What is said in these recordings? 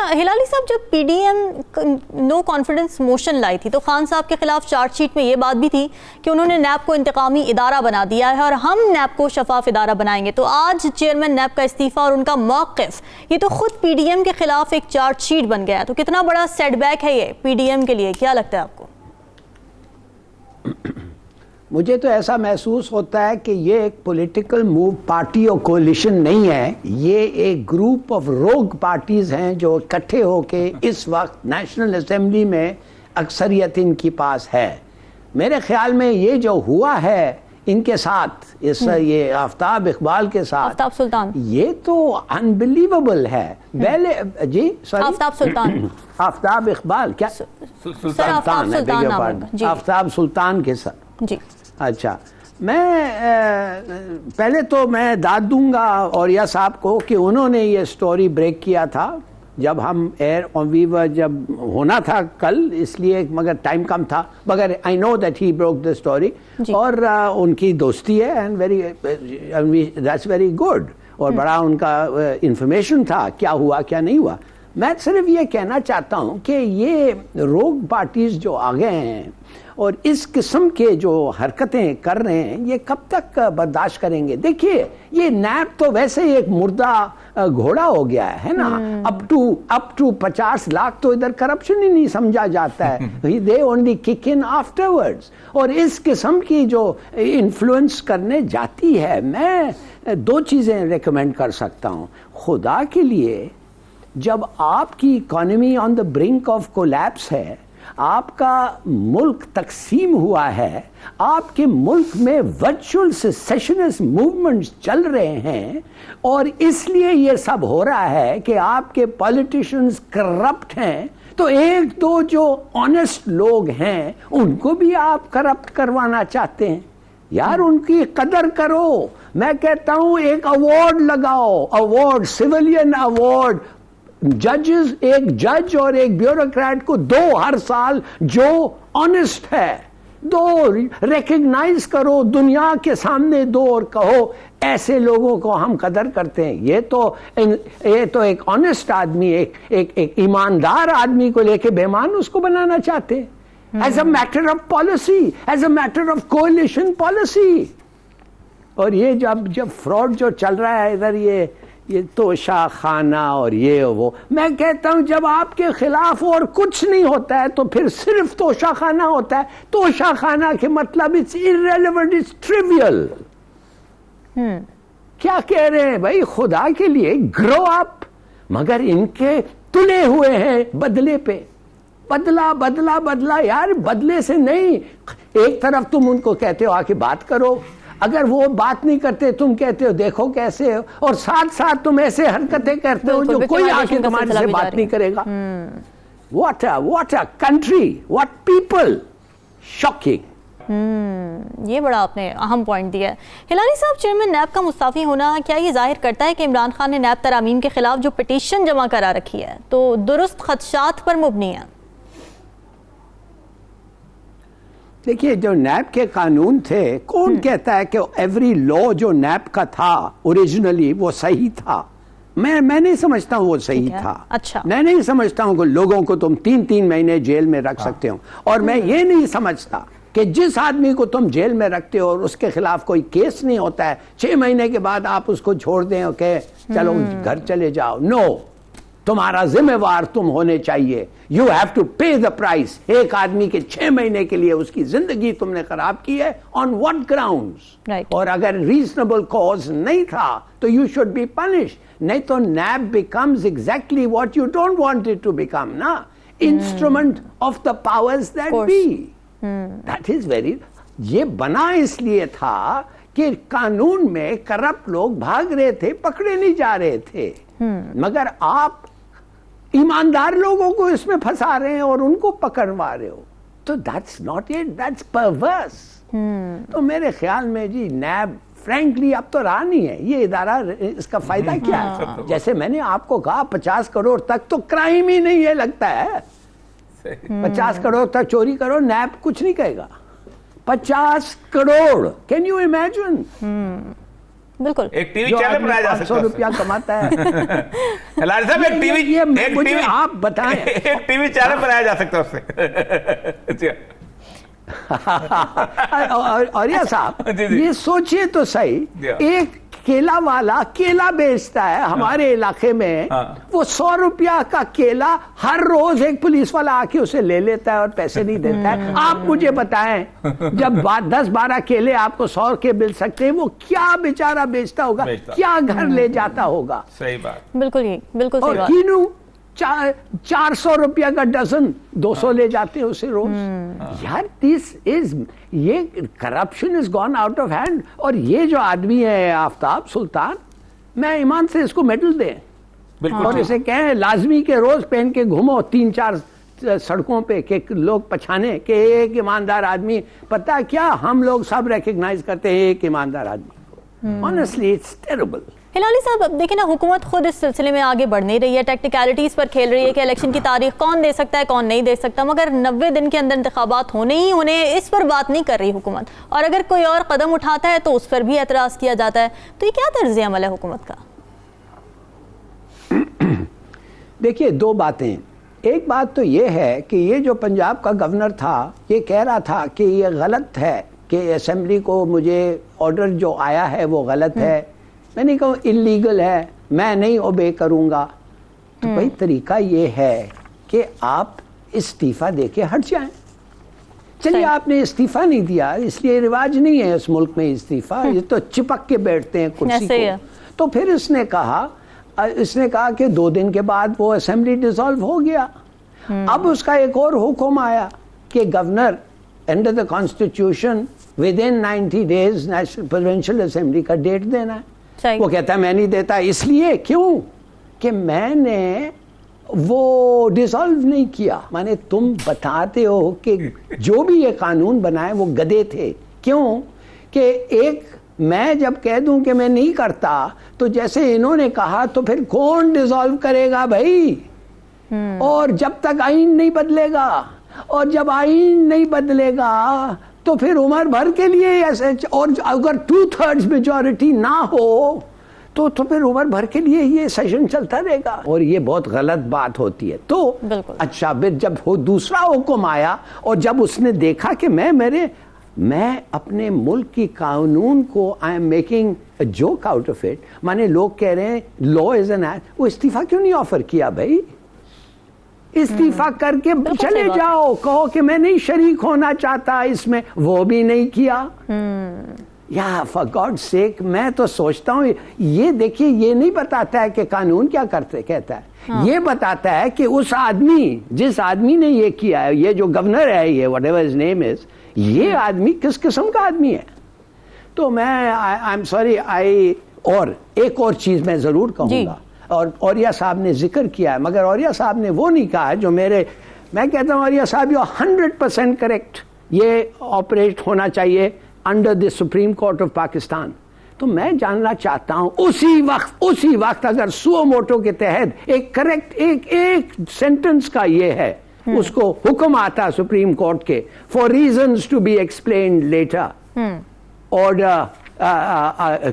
اچھا ہلالی صاحب، جب P D M no confidence motion لائی تھی تو خان صاحب کے خلاف چارج شیٹ میں یہ بات بھی تھی کہ انہوں نے نیب کو انتقامی ادارہ بنا دیا ہے اور ہم نیب کو شفاف ادارہ بنائیں گے. تو آج چیئرمین نیب کا استعفیٰ اور ان کا موقف یہ تو خود پی ڈی ایم کے خلاف ایک چارج شیٹ بن گیا. تو کتنا بڑا سیٹ بیک ہے یہ پی ڈی ایم کے لیے، کیا لگتا ہے آپ کو؟ مجھے تو ایسا محسوس ہوتا ہے کہ یہ ایک پولیٹیکل موو پارٹی اور کولیشن نہیں ہے، یہ ایک گروپ آف روگ پارٹیز ہیں جو اکٹھے ہو کے اس وقت نیشنل اسمبلی میں اکثریت ان کی پاس ہے. میرے خیال میں یہ جو ہوا ہے ان کے ساتھ، یہ آفتاب اقبال کے ساتھ، آفتاب سلطان، یہ تو انبلیویبل ہے. جی سوری، آفتاب سلطان، آفتاب اقبال کیا سلطان ہے، آفتاب سلطان کے ساتھ. جی اچھا، میں پہلے تو میں داد دوں گا اوریا صاحب کو کہ انہوں نے یہ سٹوری بریک کیا تھا جب ہم ایئر ویور جب ہونا تھا کل، اس لیے مگر ٹائم کم تھا، مگر I know that he broke the story. اور ان کی دوستی ہے اینڈ دیٹس ویری گڈ، اور بڑا ان کا انفارمیشن تھا کیا ہوا کیا نہیں ہوا. میں صرف یہ کہنا چاہتا ہوں کہ یہ روگ پارٹیز جو آ گئے ہیں اور اس قسم کے جو حرکتیں کر رہے ہیں یہ کب تک برداشت کریں گے؟ دیکھیے یہ نیب تو ویسے ہی ایک مردہ گھوڑا ہو گیا ہے نا. اپ ٹو 50 لاکھ تو ادھر کرپشن ہی نہیں سمجھا جاتا ہے. they only kick in afterwards. اور اس قسم کی جو انفلوئنس کرنے جاتی ہے، میں دو چیزیں ریکمینڈ کر سکتا ہوں. خدا کے لیے جب آپ کی economy on the brink of collapse ہے، آپ کا ملک تقسیم ہوا ہے، آپ کے ملک میں ورچوئل سیسیشنسٹ موومنٹس چل رہے ہیں، اور اس لیے یہ سب ہو رہا ہے کہ آپ کے پولیٹیشنز کرپٹ ہیں، تو ایک دو جو آنیسٹ لوگ ہیں ان کو بھی آپ کرپٹ کروانا چاہتے ہیں. یار ان کی قدر کرو. میں کہتا ہوں ایک ایوارڈ لگاؤ، ایوارڈ، سویلین ایوارڈ، ججز، ایک جج اور ایک بیوروکریٹ کو دو ہر سال جو آنیسٹ ہے، دو ریکگنائز کرو دنیا کے سامنے، دو اور کہو ایسے لوگوں کو ہم قدر کرتے ہیں. یہ تو ایک آنیسٹ آدمی، ایک ایماندار آدمی کو لے کے بیمان اس کو بنانا چاہتے ہیں. As a matter of policy, as a matter of coalition policy. اور یہ جب فراڈ جو چل رہا ہے ادھر، یہ توشہ خانہ اور یہ وہ، میں کہتا ہوں جب آپ کے خلاف اور کچھ نہیں ہوتا ہے تو پھر صرف توشہ خانہ ہوتا ہے. توشہ خانہ کے مطلب it's irrelevant, it's trivial. کیا کہہ رہے ہیں بھائی؟ خدا کے لیے گرو اپ. مگر ان کے تلے ہوئے ہیں بدلے پہ، بدلا بدلا بدلا. یار بدلے سے نہیں، ایک طرف تم ان کو کہتے ہو آ کے بات کرو، اگر وہ بات نہیں کرتے تم کہتے ہو دیکھو کیسے، اور ساتھ ساتھ تم ایسے حرکتیں کرتے ہو جو کوئی آ کے تمہارے سے بات نہیں کرے گا. What a country, what people. Shocking. یہ بڑا آپ نے اہم پوائنٹ دیا ہے. ہلالی صاحب، چیئرمین نیب کا مستعفی ہونا کیا یہ ظاہر کرتا ہے کہ عمران خان نے نیب ترامیم کے خلاف جو پٹیشن جمع کرا رکھی ہے تو درست خدشات پر مبنی ہے؟ دیکھیے جو نیب کے قانون تھے، کون کہتا ہے کہ ایوری لا جو نیب کا تھا اوریجنلی وہ صحیح تھا؟ میں نہیں سمجھتا ہوں وہ صحیح تھا. اچھا، میں نہیں سمجھتا ہوں کہ لوگوں کو تم 3 مہینے جیل میں رکھ سکتے ہو. اور میں یہ نہیں سمجھتا کہ جس آدمی کو تم جیل میں رکھتے ہو اور اس کے خلاف کوئی کیس نہیں ہوتا ہے، 6 مہینے کے بعد آپ اس کو چھوڑ دیں اور کہ چلو گھر چلے جاؤ. نو، تمہارا ذمہ وار تم ہونے چاہیے. You have to pay the price. ایک آدمی کے 6 مہینے کے لیے اس کی زندگی تم نے خراب کی ہے. On what grounds? اور اگر ریزنیبل کاز نہیں تھا تو یو شوڈ بی پنش. نہیں تو NAB becomes exactly what you don't want it to become نا، instrument of the powers that be. That is very. یہ بنا اس لیے تھا کہ قانون میں کرپٹ لوگ بھاگ رہے تھے، پکڑے نہیں جا رہے تھے. مگر آپ ایماندار لوگوں کو اس میں پھنسا رہے ہیں اور ان کو پکڑوا رہے ہو. تو that's not it, that's perverse. تو میرے خیال میں جی نیب فرینکلی اب تو رہا نہیں ہے یہ ادارہ. اس کا فائدہ کیا ہے؟ جیسے میں نے آپ کو کہا 50 کروڑ تک تو کرائم ہی نہیں ہے لگتا ہے. 50 کروڑ تک چوری کرو، نیب کچھ نہیں کہے گا. 50 کروڑ، کین یو امیجن؟ بالکل ایک ٹی وی چینل بنایا جا سکتا ہے, 500 روپیہ کماتا ہے. ہلال صاحب ایک ٹی وی, مجھے آپ بتائیں, ایک ٹی وی چینل بنایا جا سکتا ہے اس سے. اور یہ صاحب یہ سوچئے تو صحیح, ایک کیلا والا کیلا بیچتا ہے ہمارے علاقے میں, وہ 100 روپیہ کا کیلا ہر روز ایک پولیس والا آ کے اسے لے لیتا ہے اور پیسے نہیں دیتا ہے. آپ مجھے بتائیں جب 10-12 کیلے آپ کو 100 کے مل سکتے ہیں, وہ کیا بیچارہ بیچتا ہوگا, کیا گھر لے جاتا ہوگا. صحیح بات, بالکل ہی بالکل اور صحیح بات. کینو 400 روپیہ کا ڈزن 200 لے جاتے ہیں اسے روز. یار دس از, یہ corruption is gone out of hand. اور یہ جو آدمی ہے آفتاب سلطان, میں ایمان سے اس کو میڈل دیں اور اسے کہیں لازمی کہ روز پہن کے گھومو 3-4 سڑکوں پہ کہ لوگ پچھانے کہ ایک ایماندار آدمی. پتہ کیا, ہم لوگ سب ریکگنائز کرتے ہیں ایک ایماندار آدمی کو. Honestly it's terrible. ہلالی صاحب اب دیکھیں نا, حکومت خود اس سلسلے میں آگے بڑھ نہیں رہی ہے, ٹیکنیکلٹیز پر کھیل رہی ہے کہ الیکشن کی تاریخ کون دے سکتا ہے کون نہیں دے سکتا, مگر 90 دن کے اندر انتخابات ہونے ہی ہونے, اس پر بات نہیں کر رہی حکومت. اور اگر کوئی اور قدم اٹھاتا ہے تو اس پر بھی اعتراض کیا جاتا ہے. تو یہ کیا طرز عمل ہے حکومت کا؟ دیکھیے دو باتیں. ایک بات تو یہ ہے کہ یہ جو پنجاب کا گورنر تھا یہ کہہ رہا تھا کہ یہ غلط ہے کہ اسمبلی کو مجھے آرڈر جو آیا ہے وہ غلط ہے. میں نے کہا انلیگل ہے, میں نہیں اوبے کروں گا. تو بھائی طریقہ یہ ہے کہ آپ استعفیٰ دے کے ہٹ جائیں. چلیے آپ نے استعفیٰ نہیں دیا, اس لیے رواج نہیں ہے اس ملک میں استعفیٰ, یہ تو چپک کے بیٹھتے ہیں کرسی کو. تو پھر اس نے کہا کہ 2 دن کے بعد وہ اسمبلی ڈیزالو ہو گیا. اب اس کا ایک اور حکم آیا کہ governor under the constitution within 90 days national provincial assembly کا ڈیٹ دینا ہے. وہ کہتا ہے میں نہیں دیتا, اس لیے کیوں کہ میں نے وہ ڈیزالو نہیں کیا. میں نے, تم بتاتے ہو کہ جو بھی یہ قانون بنائے وہ گدے تھے. کیوں کہ ایک میں جب کہہ دوں کہ میں نہیں کرتا تو جیسے انہوں نے کہا تو پھر کون ڈیزالو کرے گا بھائی. اور جب تک آئین نہیں بدلے گا, اور جب آئین نہیں بدلے گا تو پھر عمر بھر کے لیے ایسے, اور اگر 2/3 میجورٹی نہ ہو تو پھر عمر بھر کے لیے یہ سیشن چلتا رہے گا, اور یہ بہت غلط بات ہوتی ہے. تو اچھا پھر جب دوسرا حکم آیا اور جب اس نے دیکھا کہ میں اپنے ملک کی قانون کو I am making a joke out of it, مانے لوگ کہہ رہے ہیں لا از این ایکٹ, وہ استعفیٰ کیوں نہیں آفر کیا بھائی؟ استعفیٰ کر کے چلے جاؤ, کہو کہ میں نہیں شریک ہونا چاہتا اس میں, وہ بھی نہیں کیا. یا فار گاڈ سیک, میں تو سوچتا ہوں یہ دیکھیے یہ نہیں بتاتا ہے کہ قانون کیا کہتا ہے, یہ بتاتا ہے کہ اس آدمی جس آدمی نے یہ کیا ہے, یہ جو گورنر ہے, یہ وٹ ایور ہز نیم از, یہ آدمی کس قسم کا آدمی ہے. تو میں آئی ایم سوری اور ایک اور چیز میں ضرور کہوں گا, اور اوریہ صاحب نے ذکر کیا ہے, مگر اوریہ صاحب نے وہ نہیں کہا جو میں کہتا ہوں اوریہ صاحب یو 100% کریکٹ, یہ آپریٹ ہونا چاہیے under the supreme court of Pakistan. تو میں جاننا چاہتا ہوں اسی وقت اگر سو موٹو کے تحت ایک کریکٹ ایک سینٹنس کا یہ ہے, اس کو حکم آتا سپریم کورٹ کے for reasons to be explained later, order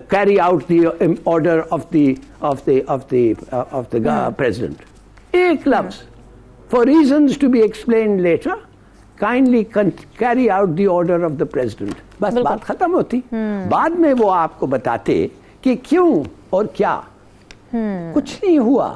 carry out the order of the president. ایک لفظ for reasons to be explained later kindly carry out the order of the president. بس بات ختم ہوتی. بعد میں وہ آپ کو بتاتے کہ کیوں اور کیا. کچھ نہیں ہوا.